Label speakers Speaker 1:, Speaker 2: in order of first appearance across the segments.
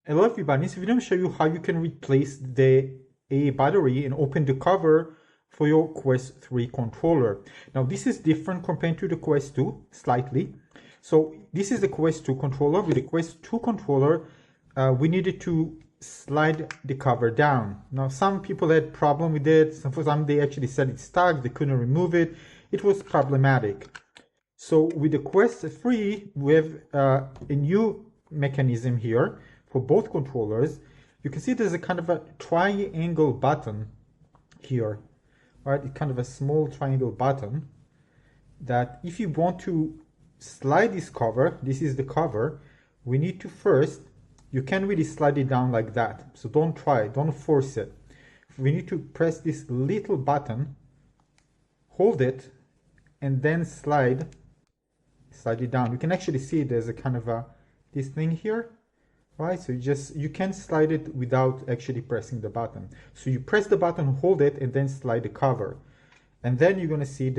Speaker 1: Hello everybody, in this video I'm going to show you how you can replace the AA battery and open the cover for your Quest 3 controller. Now this is different compared to the Quest 2, slightly. So this is the Quest 2 controller. With the Quest 2 controller, we needed to slide the cover down. Now some people had problem with it. For some they actually said it's stuck, they couldn't remove it. It was problematic. So with the Quest 3, we have a new mechanism here for both controllers. You can see there's a kind of a triangle button here, right? It's kind of a small triangle button that if you want to slide this cover, this is the cover, we need to first, you can't really slide it down like that. So don't try it, don't force it. We need to press this little button, hold it, and then slide it down. You can actually see there's a kind of a this thing here, right? So you can slide it without actually pressing the button. So you press the button, hold it, and then slide the cover, and then you're going to see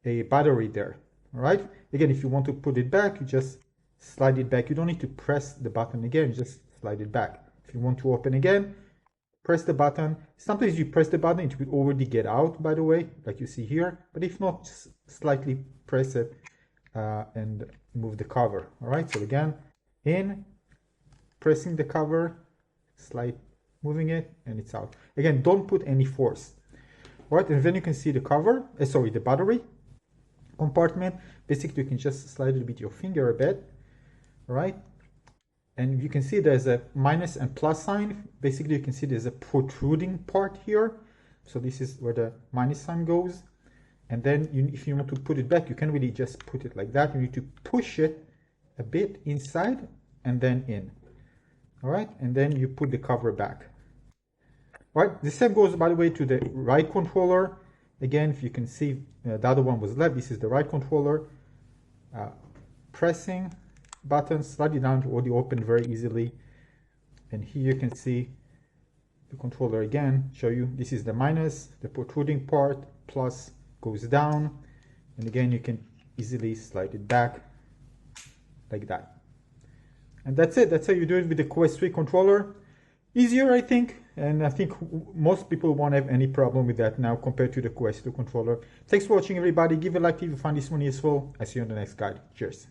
Speaker 1: a battery there. All right, again, if you want to put it back, you just slide it back. You don't need to press the button again, just slide it back. If you want to open again, press the button. Sometimes you press the button, it will already get out, by the way, like you see here, but if not, just slightly press it and move the cover. All right, so again, in, pressing the cover, slide, moving it, and it's out. Again, don't put any force. All right, and then you can see the cover, the battery compartment. Basically, you can just slide it with your finger a bit, all right? And you can see there's a minus and plus sign. Basically, you can see there's a protruding part here. So this is where the minus sign goes. And then if you want to put it back, you can really just put it like that. You need to push it a bit inside and then in. All right, and then you put the cover back. All right, the same goes, by the way, to the right controller. Again, if you can see, the other one was left. This is the right controller. Pressing button, slide it down to already open very easily. And here you can see the controller again, show you this is the minus, the protruding part, plus goes down, and again you can easily slide it back like that. And that's it. That's how you do it with the Quest 3 controller. Easier, I think, and I think most people won't have any problem with that now compared to the Quest 2 controller. Thanks for watching, everybody. Give a like if you find this one useful. I see you on the next guide. Cheers.